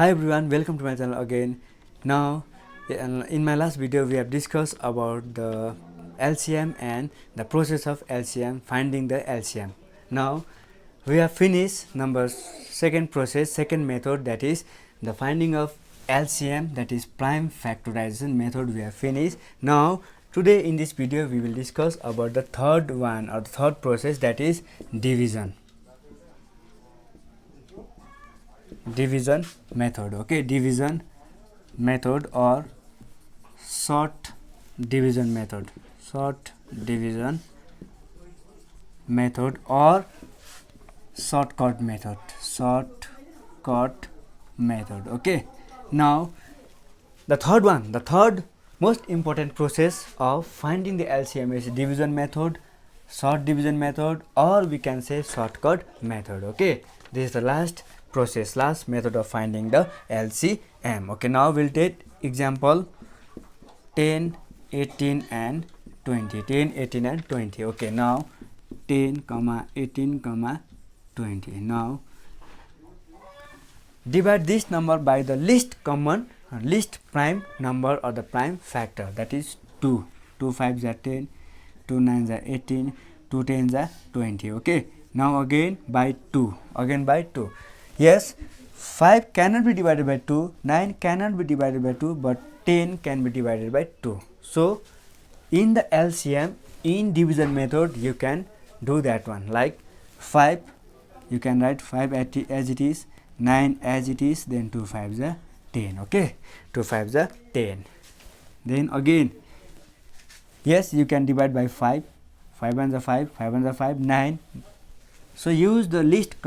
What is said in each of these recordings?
Hi everyone, welcome to my channel again. Now in my last video we have discussed about the LCM and the process of LCM, finding the LCM. Now we have finished second process, second method, that is the finding of LCM, that is prime factorization method. We have finished. Now today in this video we will discuss about the third one, or the third process, that is division method. Okay, division method or short division method or shortcut method. Okay, now the third most important process of finding the LCM is division method, short division method, or we can say shortcut method. Okay, this is the last method of finding the LCM. Okay, now we'll take example 10, 18 and 20. 10, 18 and 20. Okay, now 10, 18, 20. Now divide this number by the least prime number or the prime factor, that is 2. 2 5s are 10, 2 9s are 18, 2 10s are 20. Okay, now again by 2. Yes, 5 cannot be divided by 2, 9 cannot be divided by 2, but 10 can be divided by 2. So in the LCM, in division method, you can do that one. Like 5, you can write 5 as it is, 9 as it is, then 2 5s are 10. Okay, 2 5s are 10. Then again, yes, you can divide by 5. 5 1s are 5, 5 1s are 5, 9. So use the least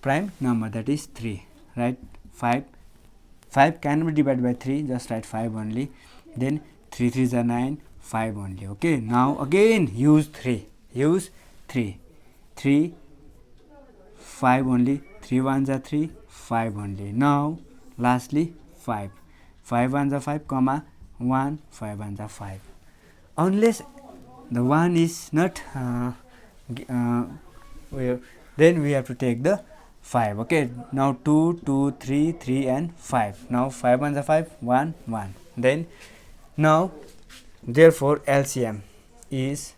prime number, that is 3. Right, 5 can be divided by 3, just write 5 only. Then 3 3s are 9, 5 only. Okay, now again use 3, 3 5 only, 3 1s are 3, 5 only. Now lastly 5 1s are 5, 1, 5 1s are 5. Unless the 1 is not then we have to take the 5. Okay, now 2 2 3 3 and 5. Now 5 1s are 5, 1 1. Then now therefore LCM is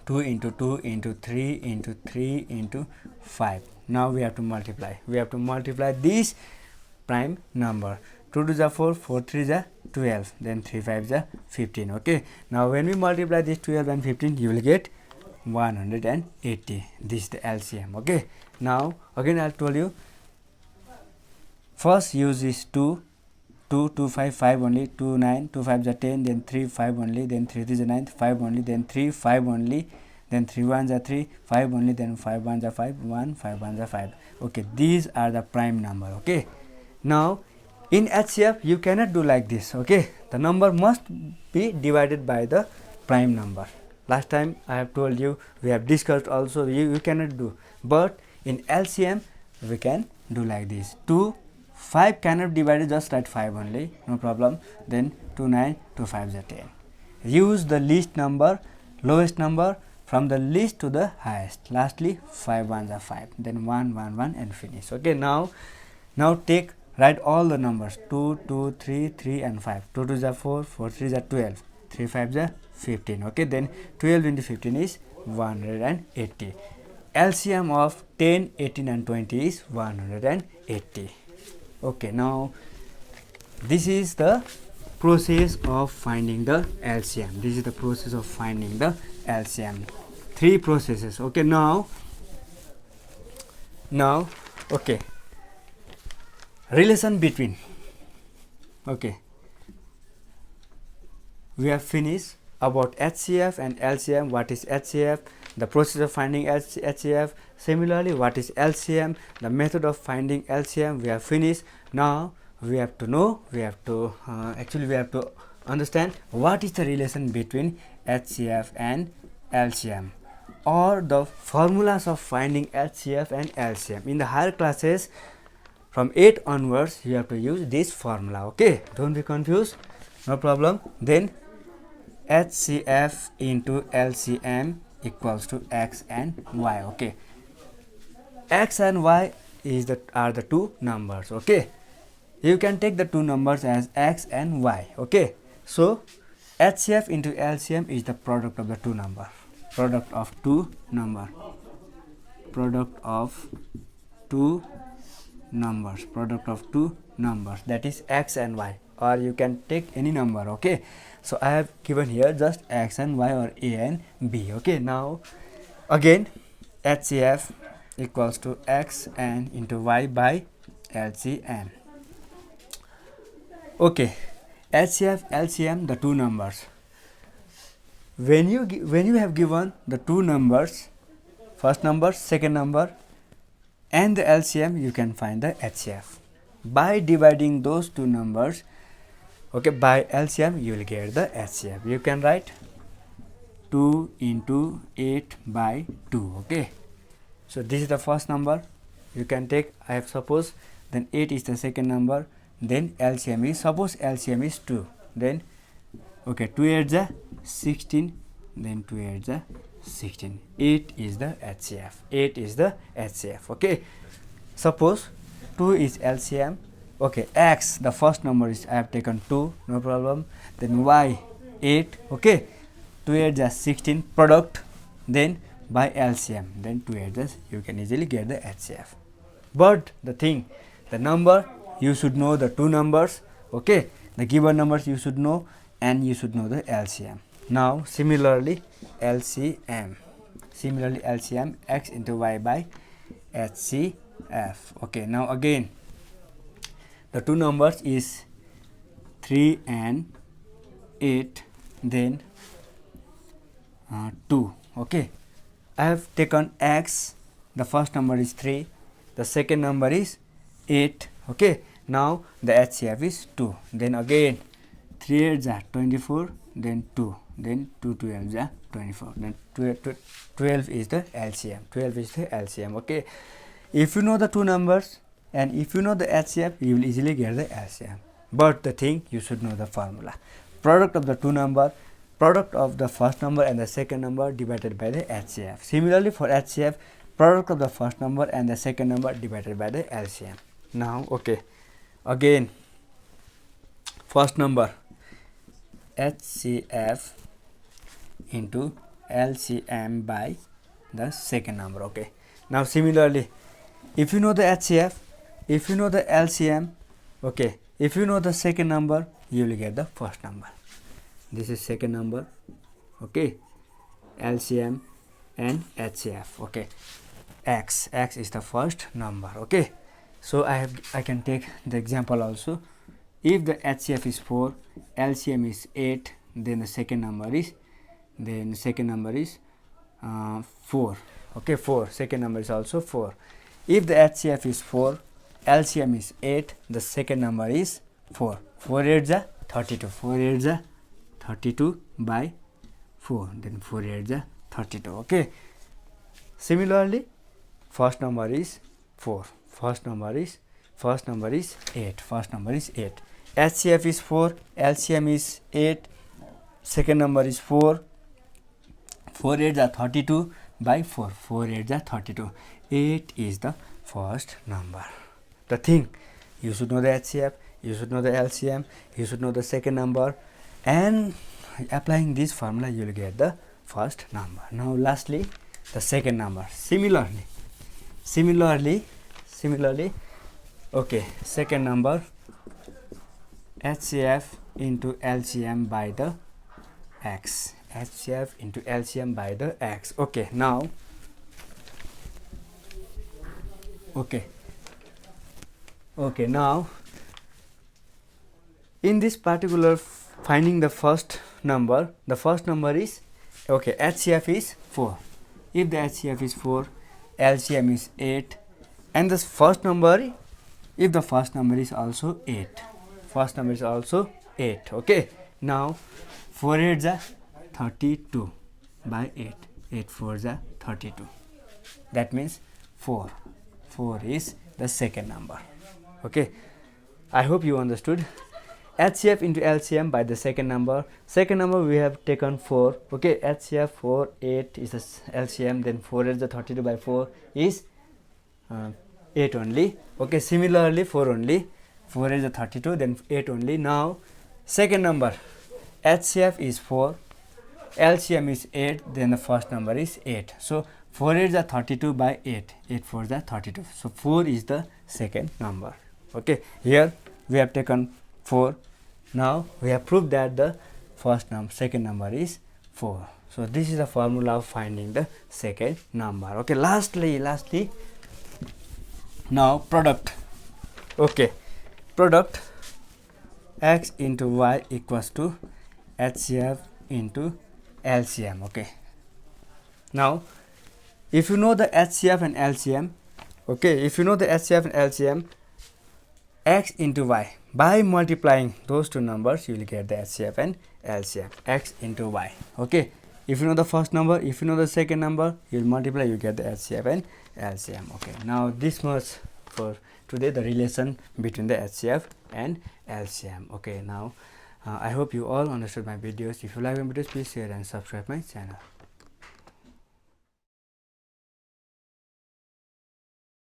2 into 2 into 3 into 3 into 5. Now we have to multiply this prime number. 2 2s are 4, 4 3s are 12, then 3 5s are 15. Okay, now when we multiply this 12 and 15, you will get 180. This is the LCM. Okay, now again I told you, first use is 2 5 5 only, 2 9, 2 5s are 10, then 3 5 only, then 3 3s are 9, 5 only, then 3 5 only, then 3 1s are 3, 5 only, then 5 1s are 5, 1 5 1s are 5. Okay, these are the prime number. Okay, now in HCF you cannot do like this. Okay, the number must be divided by the prime number. Last time I have told you, we have discussed also, you cannot do, but in LCM we can do like this. 2 5 cannot be divided, just write 5 only, no problem. Then 2 9, 2 5s are 10. Use the lowest number from the least to the highest. Lastly 5 1s are 5, then 1 1 1 and finish. Okay, now write all the numbers, 2 2 3 3 and 5. 2 2s are 4, 4 3s are 12, 3 5s are 15. Okay, then 12 into 15 is 180. LCM of 10, 18 and 20 is 180. Okay, now this is the process of finding the LCM. Three processes. Okay, now okay, relation between. Okay, we have finished about HCF and LCM. What is HCF? The process of finding HCF. Similarly, what is LCM? The method of finding LCM. We have finished. Now we have to know, we have to understand what is the relation between HCF and LCM, or the formulas of finding HCF and LCM. In the higher classes from 8 onwards, you have to use this formula. Okay, don't be confused, no problem. Then HCF into LCM equals to X and Y. Okay, X and Y are the two numbers. Okay, you can take the two numbers as x and y. Okay, so HCF into LCM is the product of the two number, product of two numbers, that is x and y, or you can take any number. Okay, so I have given here just x and y, or a and b. Okay, now again HCF equals to x and into y by LCM. Okay, HCF, LCM, the two numbers. When you have given the two numbers, first number, second number, and the LCM, you can find the HCF by dividing those two numbers. Okay, by LCM you will get the HCF. You can write 2 into 8 by 2. Okay, so this is the first number. You can take, I have suppose, then 8 is the second number, then LCM is, suppose LCM is 2, then okay, 2 8 is 16, then 2 8 is 16. 8 is the HCF. 8 is the HCF. Okay, suppose 2 is LCM. Okay, x, the first number is, I have taken 2, no problem. Then y 8. Okay, 2 8 is 16, product, then by LCM, then 2 8 is, you can easily get the HCF. But the thing, the number, you should know the two numbers. Okay, the given numbers you should know, and you should know the LCM. Now similarly LCM, x into y by HCF. Okay, now again the two numbers is 3 and 8, then 2. Okay, I have taken x, the first number is 3, the second number is 8. Okay, now the HCF is 2. Then again 3 8 is 24, then 2, then 2 12 is 24, then 12 is the LCM. 12 is the LCM. Okay, if you know the two numbers and if you know the HCF, you will easily get the LCM. But the thing, you should know the formula, product of the two number, product of the first number and the second number divided by the HCF. Similarly for HCF, product of the first number and the second number divided by the LCM. Now okay, again first number HCF into LCM by the second number. Okay, now similarly, if you know the HCF, if you know the LCM, okay, if you know the second number, you will get the first number. This is second number. Okay, LCM and HCF. Okay, x is the first number. Okay, so I can take the example also. If the HCF is 4, LCM is 8, then the second number is 4. Okay, 4, second number is also 4. If the HCF is 4, LCM is 8, the second number is 4. 4 8 is 32. 4 8 is 32 by 4, then 4 8 is 32. Okay, similarly first number is 4, first number is 8, first number is 8. HCF is 4, LCM is 8, second number is 4. 4 8 is 32 by 4, 4 8 is 32. 8 is the first number. The thing, you should know the HCF, you should know the LCM, you should know the second number, and applying this formula you will get the first number. Now lastly the second number. Similarly, okay, second number HCF into LCM by the x. HCF into LCM by the x. Okay, now now in this particular finding the first number is, okay, HCF is 4. If the HCF is 4, LCM is 8, and the first number, if the first number is also 8, first number is also 8. Okay, now 4 8 is 32 by 8, 8 4 is 32. That means 4 is the second number. Okay, I hope you understood. HCF into LCM by the second number. Second number we have taken 4. Okay, HCF 4, 8 is the LCM, then 4 is the 32 by 4 is 8 only. Okay, similarly 4 only. 4 is a 32, then 8 only. Now second number, HCF is 4, LCM is 8, then the first number is 8. So 4 is a 32 by 8, 8 4 is a 32. So 4 is the second number. Okay, here we have taken 4. Now we have proved that the second number is 4. So this is the formula of finding the second number. Okay, lastly now product. Okay, product x into y equals to HCF into LCM. Okay, now if you know the HCF and LCM, okay, if you know the HCF and LCM, x into y, by multiplying those two numbers you will get the HCF and LCM, x into y. Okay, if you know the first number, if you know the second number, you will multiply, you get the HCF and LCM. Okay, now this much for today, the relation between the HCF and LCM. Okay, now I hope you all understood my videos. If you like my videos, please share and subscribe my channel.